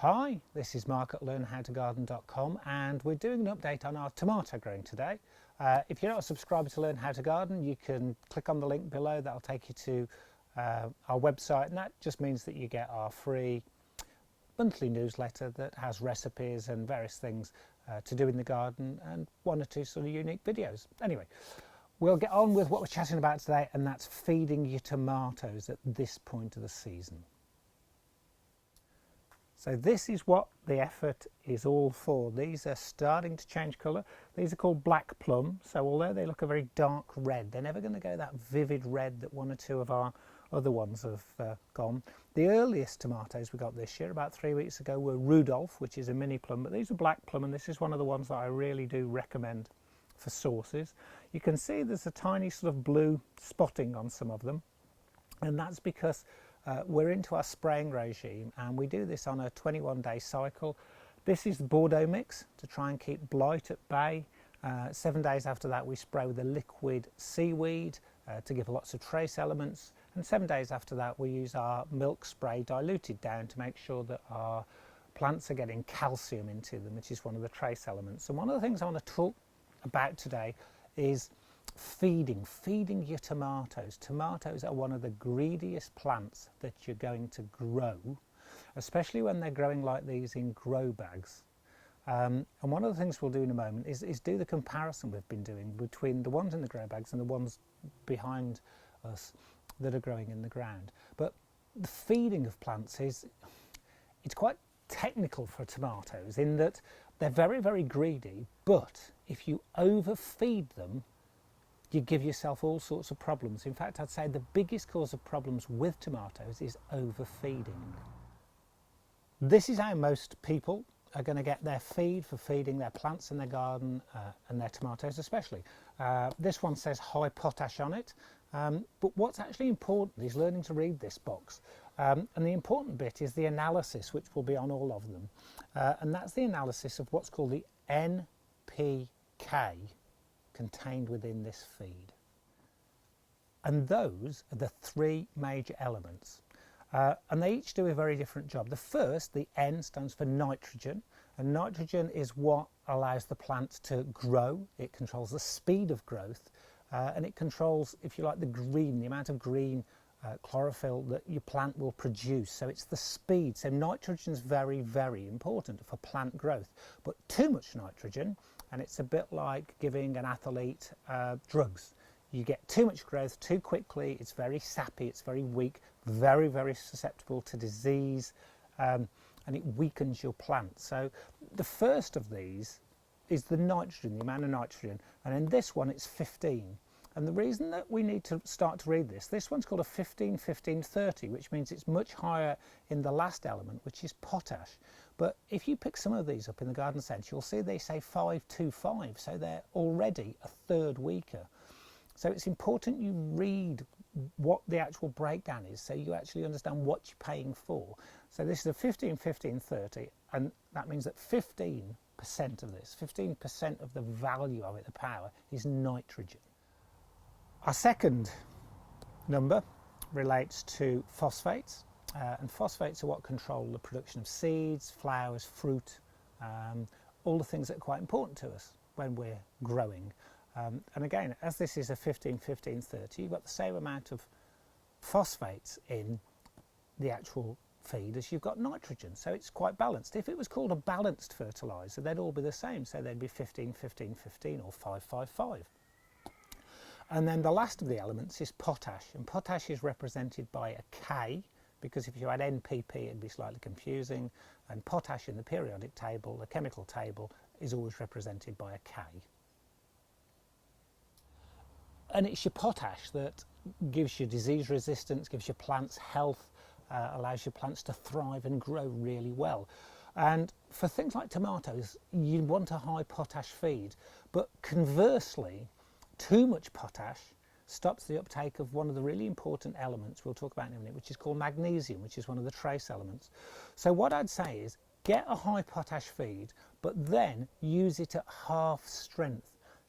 Hi, this is Mark at learnhowtogarden.com and we're doing an update on our tomato growing today. If you're not a subscriber to Learn How to Garden, you can click on the link below. That'll take you to our website, and that just means that you get our free monthly newsletter that has recipes and various things to do in the garden and one or two sort of unique videos. Anyway, we'll get on with what we're chatting about today, and that's feeding your tomatoes at this point of the season. So this is what the effort is all for. These are starting to change colour. These are called black plum. So although they look a very dark red, they're never going to go that vivid red that one or two of our other ones have gone. The earliest tomatoes we got this year, about 3 weeks ago, were Rudolph, which is a mini plum, but these are black plum, and this is one of the ones that I really do recommend for sauces. You can see there's a tiny sort of blue spotting on some of them, and that's because we're into our spraying regime, and we do this on a 21-day cycle. This is the Bordeaux mix to try and keep blight at bay. 7 days after that we spray with a liquid seaweed to give lots of trace elements, and 7 days after that we use our milk spray diluted down to make sure that our plants are getting calcium into them, which is one of the trace elements. And one of the things I want to talk about today is feeding your tomatoes. Tomatoes are one of the greediest plants that you're going to grow, especially when they're growing like these in grow bags. And one of the things we'll do in a moment is do the comparison we've been doing between the ones in the grow bags and the ones behind us that are growing in the ground. But the feeding of plants it's quite technical for tomatoes in that they're very, very greedy, but if you overfeed them, you give yourself all sorts of problems. In fact, I'd say the biggest cause of problems with tomatoes is overfeeding. This is how most people are going to get their feed for feeding their plants in their garden and their tomatoes especially. This one says high potash on it, but what's actually important is learning to read this box. And the important bit is the analysis, which will be on all of them. And that's the analysis of what's called the NPK contained within this feed. And those are the three major elements. And they each do a very different job. The first, the N, stands for nitrogen. And nitrogen is what allows the plant to grow. It controls the speed of growth. And it controls, if you like, the green, the amount of green chlorophyll that your plant will produce. So it's the speed. So nitrogen is very, very important for plant growth. But too much nitrogen, and it's a bit like giving an athlete drugs. You get too much growth too quickly, it's very sappy, it's very weak, very, very susceptible to disease, and it weakens your plant. So the first of these is the nitrogen, the amount of nitrogen, and in this one it's 15. And the reason that we need to start to read this one's called a 15-15-30, which means it's much higher in the last element, which is potash. But if you pick some of these up in the garden centre, you'll see they say 5-2-5, so they're already a third weaker. So it's important you read what the actual breakdown is, so you actually understand what you're paying for. So this is a 15-15-30, and that means that 15% of this, 15% of the value of it, the power, is nitrogen. Our second number relates to phosphates, and phosphates are what control the production of seeds, flowers, fruit, all the things that are quite important to us when we're growing. And again, as this is a 15-15-30, you've got the same amount of phosphates in the actual feed as you've got nitrogen, so it's quite balanced. If it was called a balanced fertiliser, they'd all be the same, so they'd be 15-15-15 or 5-5-5. And then the last of the elements is potash, and potash is represented by a K, because if you had NPP it'd be slightly confusing, and potash in the periodic table, the chemical table, is always represented by a K. And it's your potash that gives you disease resistance, gives your plants health, allows your plants to thrive and grow really well. And for things like tomatoes, you want a high potash feed, but conversely, too much potash stops the uptake of one of the really important elements we'll talk about in a minute, which is called magnesium, which is one of the trace elements. So what I'd say is get a high potash feed, but then use it at half strength.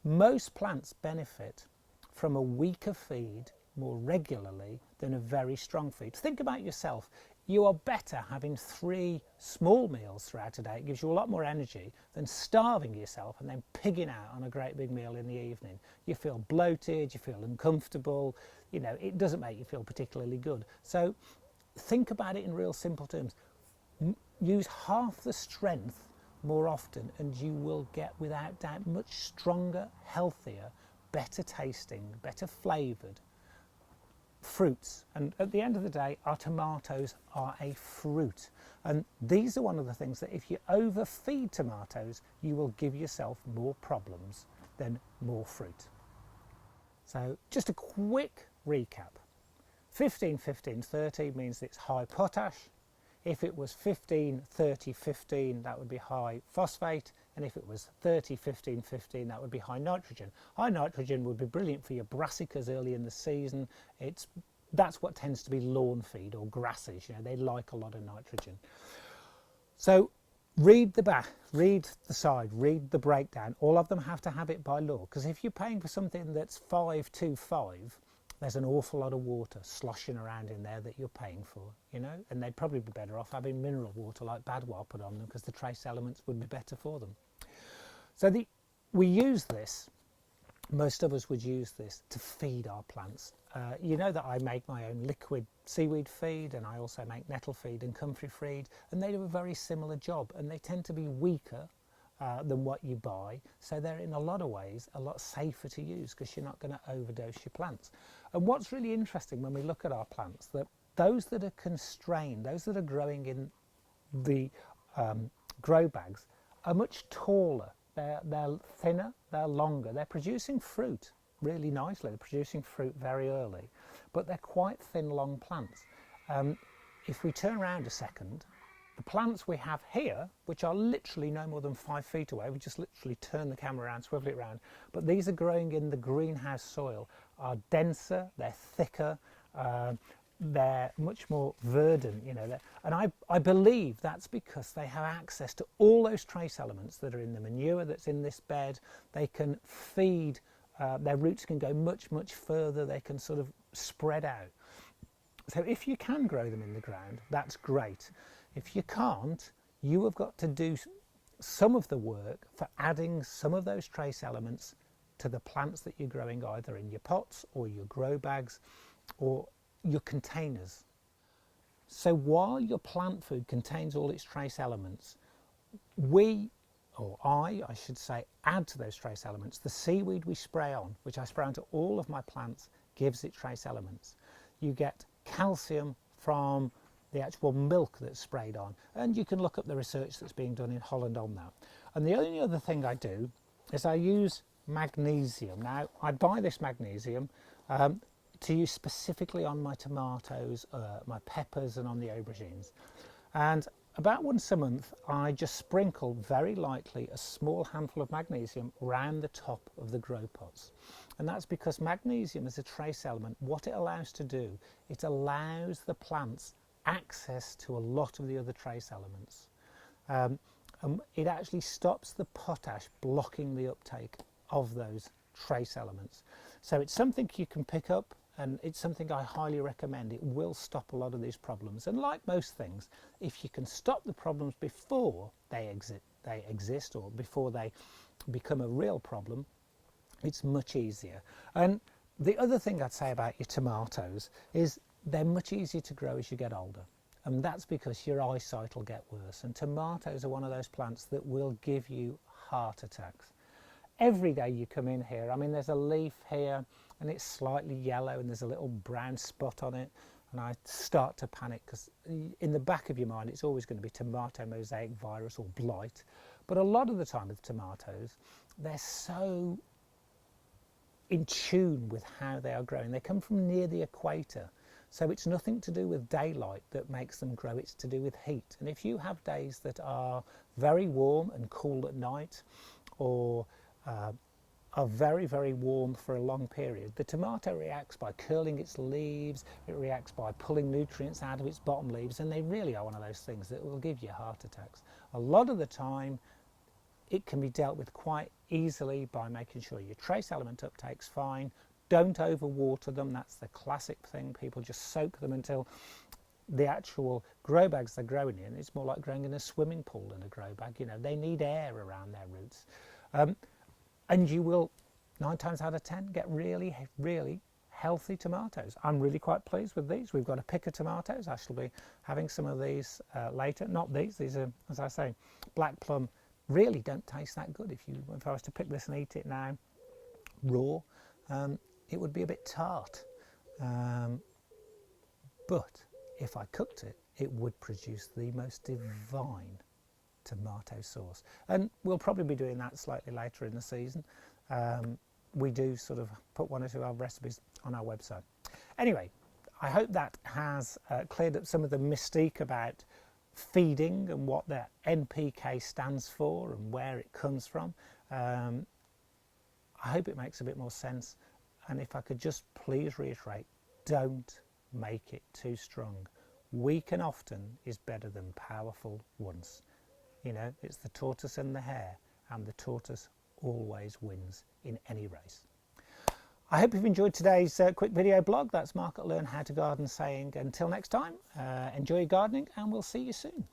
Most plants benefit from a weaker feed more regularly than a very strong feed. Think about yourself. you are better having 3 small meals throughout a day. It gives you a lot more energy than starving yourself and then pigging out on a great big meal in the evening. You feel bloated, you feel uncomfortable, you know, it doesn't make you feel particularly good. So think about it in real simple terms. Use half the strength more often and you will get, without doubt, much stronger, healthier, better tasting, better flavoured fruits. And at the end of the day, our tomatoes are a fruit, and these are one of the things that if you overfeed tomatoes, you will give yourself more problems than more fruit. So just a quick recap. 15, 15, 30 means it's high potash. If it was 15, 30, 15, that would be high phosphate. And if it was 30, 15, 15, that would be high nitrogen. High nitrogen would be brilliant for your brassicas early in the season. That's what tends to be lawn feed or grasses. You know, they like a lot of nitrogen. So read the back, read the side, read the breakdown. All of them have to have it by law, because if you're paying for something that's 525, there's an awful lot of water sloshing around in there that you're paying for, you know, and they'd probably be better off having mineral water like Badwa put on them, because the trace elements would be better for them. So we use this, most of us would use this to feed our plants. You know that I make my own liquid seaweed feed, and I also make nettle feed and comfrey feed, and they do a very similar job, and they tend to be weaker than what you buy, so they're in a lot of ways a lot safer to use, because you're not going to overdose your plants. And what's really interesting when we look at our plants, that those that are constrained, those that are growing in the grow bags, are much taller. They're thinner, they're longer, they're producing fruit really nicely, they're producing fruit very early, but they're quite thin, long plants. If we turn around a second, the plants we have here, which are literally no more than 5 feet away, we just literally turn the camera around, swivel it around, but these are growing in the greenhouse soil, are denser, they're thicker, they're much more verdant, you know, and I believe that's because they have access to all those trace elements that are in the manure that's in this bed. They can feed, their roots can go much, much further, they can sort of spread out. So if you can grow them in the ground, that's great. If you can't, you have got to do some of the work for adding some of those trace elements to the plants that you're growing, either in your pots or your grow bags or your containers. So while your plant food contains all its trace elements, I should say, add to those trace elements. The seaweed we spray on, which I spray onto all of my plants, gives it trace elements. You get calcium from the actual milk that's sprayed on, and you can look up the research that's being done in Holland on that. And the only other thing I do is I use magnesium. Now, I buy this magnesium to use specifically on my tomatoes, my peppers, and on the aubergines. And about once a month, I just sprinkle very lightly a small handful of magnesium around the top of the grow pots. And that's because magnesium is a trace element. What it allows to do, it allows the plants access to a lot of the other trace elements. And it actually stops the potash blocking the uptake of those trace elements. So it's something you can pick up, and it's something I highly recommend. It will stop a lot of these problems. And like most things, if you can stop the problems before they exist or before they become a real problem, it's much easier. And the other thing I'd say about your tomatoes is they're much easier to grow as you get older. And that's because your eyesight will get worse. And tomatoes are one of those plants that will give you heart attacks. Every day you come in here, I mean, there's a leaf here and it's slightly yellow and there's a little brown spot on it, and I start to panic, because in the back of your mind it's always going to be tomato mosaic virus or blight. But a lot of the time with tomatoes, they're so in tune with how they are growing. They come from near the equator, so it's nothing to do with daylight that makes them grow, it's to do with heat. And if you have days that are very warm and cool at night, or are very, very warm for a long period, the tomato reacts by curling its leaves, it reacts by pulling nutrients out of its bottom leaves, and they really are one of those things that will give you heart attacks. A lot of the time it can be dealt with quite easily by making sure your trace element uptake's fine. Don't overwater them, that's the classic thing. People just soak them until the actual grow bags they're growing in, it's more like growing in a swimming pool than a grow bag. You know, they need air around their roots. And you will, 9 times out of 10, get really, really healthy tomatoes. I'm really quite pleased with these. We've got a pick of tomatoes. I shall be having some of these later. Not these are, as I say, black plum really don't taste that good. If I was to pick this and eat it now raw, it would be a bit tart. But if I cooked it, it would produce the most divine tomato sauce. And we'll probably be doing that slightly later in the season. We do sort of put 1 or 2 of our recipes on our website. Anyway, I hope that has cleared up some of the mystique about feeding and what the NPK stands for and where it comes from. I hope it makes a bit more sense. And if I could just please reiterate, don't make it too strong. Weak and often is better than powerful once. You know, it's the tortoise and the hare, and the tortoise always wins in any race. I hope you've enjoyed today's quick video blog. That's Mark at Learn How to Garden saying until next time, enjoy your gardening and we'll see you soon.